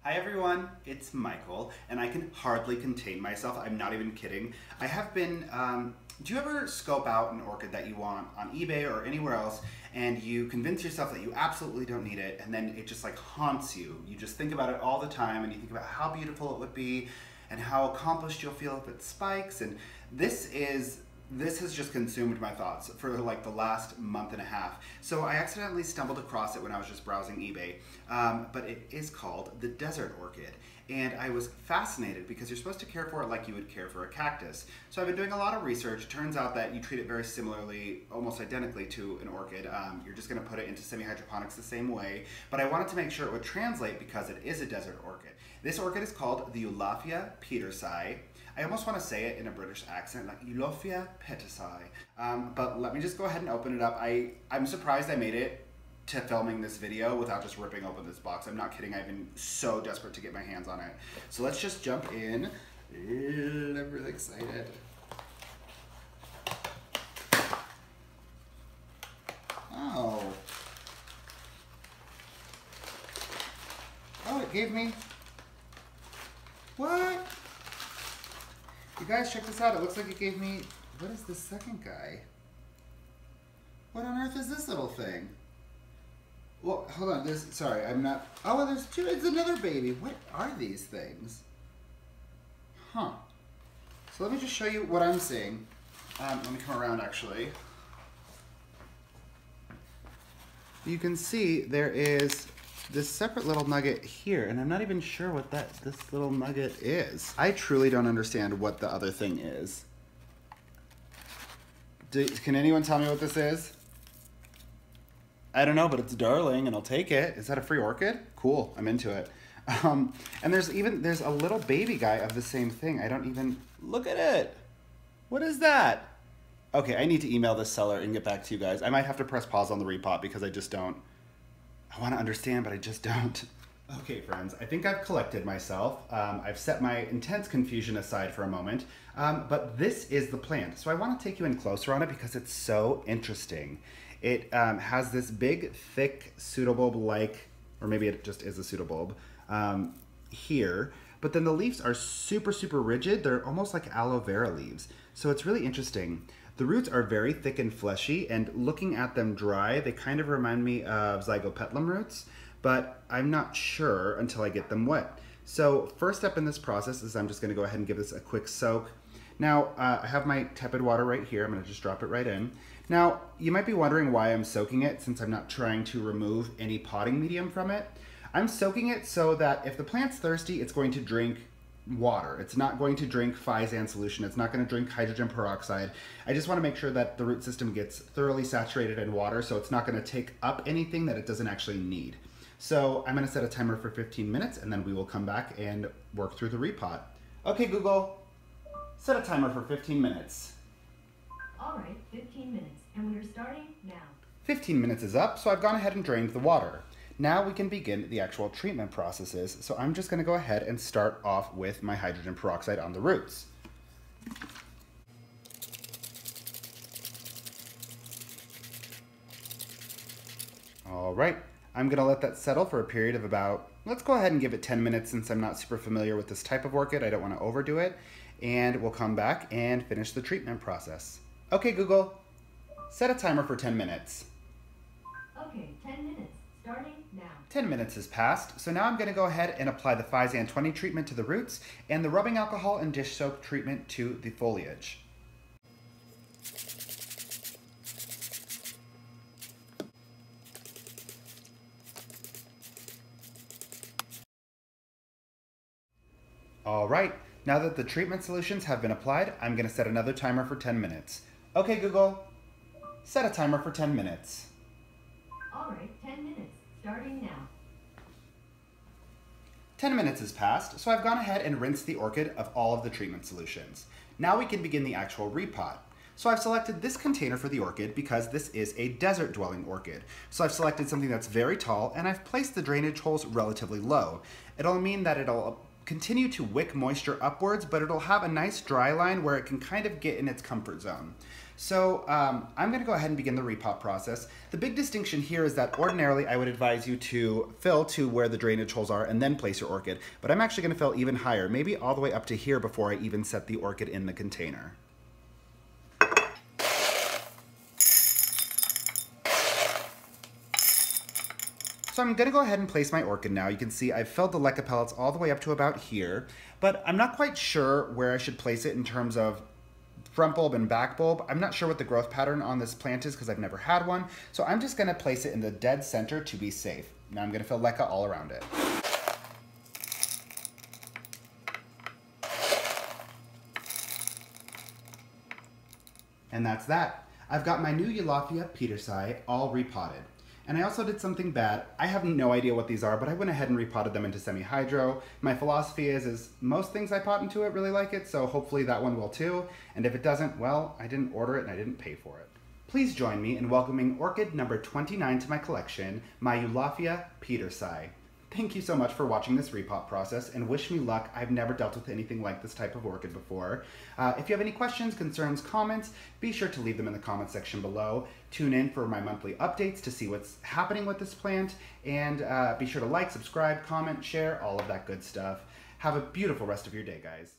Hi everyone, it's Michael, and I can hardly contain myself. I'm not even kidding. I have been, do you ever scope out an orchid that you want on eBay or anywhere else, and you convince yourself that you absolutely don't need it, and then it just like haunts you. You just think about it all the time, and you think about how beautiful it would be, and how accomplished you'll feel if it spikes, and this has just consumed my thoughts for like the last month and a half. So I accidentally stumbled across it when I was just browsing eBay, but it is called the desert orchid. And I was fascinated because you're supposed to care for it like you would care for a cactus. So I've been doing a lot of research. It turns out that you treat it very similarly, almost identically to an orchid. You're just gonna put it into semi-hydroponics the same way, but I wanted to make sure it would translate because it is a desert orchid. This orchid is called the Eulophia Petersii. I almost want to say it in a British accent, like Eulophia Petersii. But let me just go ahead and open it up. I'm surprised I made it to filming this video without just ripping open this box. I'm not kidding, I've been so desperate to get my hands on it. So let's just jump in. I'm really excited. Oh. Oh, it gave me, what? You guys, check this out. It looks like it gave me, what is the second guy? What on earth is this little thing? Well, hold on, sorry, I'm not, oh, well, there's two, it's another baby. What are these things? Huh. So let me just show you what I'm seeing. Let me come around, actually. You can see there is this separate little nugget here, and I'm not even sure what this little nugget is. I truly don't understand what the other thing is. Can anyone tell me what this is? I don't know, but it's darling, and I'll take it. Is that a free orchid? Cool, I'm into it. And there's a little baby guy of the same thing. I don't even, look at it. What is that? Okay, I need to email this seller and get back to you guys. I might have to press pause on the repot because I just don't. I want to understand, but I just don't. Okay, friends, I think I've collected myself. I've set my intense confusion aside for a moment, but this is the plant. So I want to take you in closer on it because it's so interesting. It has this big, thick pseudobulb-like, or maybe it just is a pseudobulb, here, but then the leaves are super, super rigid. They're almost like aloe vera leaves. So it's really interesting. The roots are very thick and fleshy, and looking at them dry, they kind of remind me of zygopetalum roots, but I'm not sure until I get them wet. So first step in this process is I'm just gonna go ahead and give this a quick soak. Now, I have my tepid water right here. I'm gonna just drop it right in. Now, you might be wondering why I'm soaking it since I'm not trying to remove any potting medium from it. I'm soaking it so that if the plant's thirsty, it's going to drink water. It's not going to drink Physan solution. It's not going to drink hydrogen peroxide. I just want to make sure that the root system gets thoroughly saturated in water, so it's not going to take up anything that it doesn't actually need. So I'm going to set a timer for 15 minutes, and then we will come back and work through the repot. Okay, Google, set a timer for 15 minutes. All right, 15 minutes, and we are starting now. 15 minutes is up, so I've gone ahead and drained the water. Now we can begin the actual treatment processes. So I'm just gonna go ahead and start off with my hydrogen peroxide on the roots. All right, I'm gonna let that settle for a period of about, let's go ahead and give it 10 minutes since I'm not super familiar with this type of orchid. I don't wanna overdo it. And we'll come back and finish the treatment process. Okay, Google, set a timer for 10 minutes. Okay, 10 minutes, starting now. 10 minutes has passed, so now I'm going to go ahead and apply the Physan 20 treatment to the roots and the rubbing alcohol and dish soap treatment to the foliage. All right, now that the treatment solutions have been applied, I'm going to set another timer for 10 minutes. Okay, Google, set a timer for 10 minutes. All right, 10 minutes, starting now. 10 minutes has passed, so I've gone ahead and rinsed the orchid of all of the treatment solutions. Now we can begin the actual repot. So I've selected this container for the orchid because this is a desert dwelling orchid. So I've selected something that's very tall and I've placed the drainage holes relatively low. It'll mean that it'll continue to wick moisture upwards, but it'll have a nice dry line where it can kind of get in its comfort zone. So I'm gonna go ahead and begin the repot process. The big distinction here is that ordinarily I would advise you to fill to where the drainage holes are and then place your orchid, but I'm actually gonna fill even higher, maybe all the way up to here before I even set the orchid in the container. So I'm gonna go ahead and place my orchid now. You can see I've filled the leca pellets all the way up to about here, but I'm not quite sure where I should place it in terms of front bulb and back bulb. I'm not sure what the growth pattern on this plant is because I've never had one. So I'm just gonna place it in the dead center to be safe. Now I'm gonna fill leca all around it. And that's that. I've got my new Eulophia Petersii all repotted. And I also did something bad. I have no idea what these are, but I went ahead and repotted them into semi-hydro. My philosophy is most things I pot into it really like it, so hopefully that one will too. And if it doesn't, well, I didn't order it and I didn't pay for it. Please join me in welcoming orchid number 29 to my collection, my Eulophia Petersii. Thank you so much for watching this repot process and wish me luck. I've never dealt with anything like this type of orchid before. If you have any questions, concerns, comments, be sure to leave them in the comment section below. Tune in for my monthly updates to see what's happening with this plant, and be sure to like, subscribe, comment, share, all of that good stuff. Have a beautiful rest of your day, guys.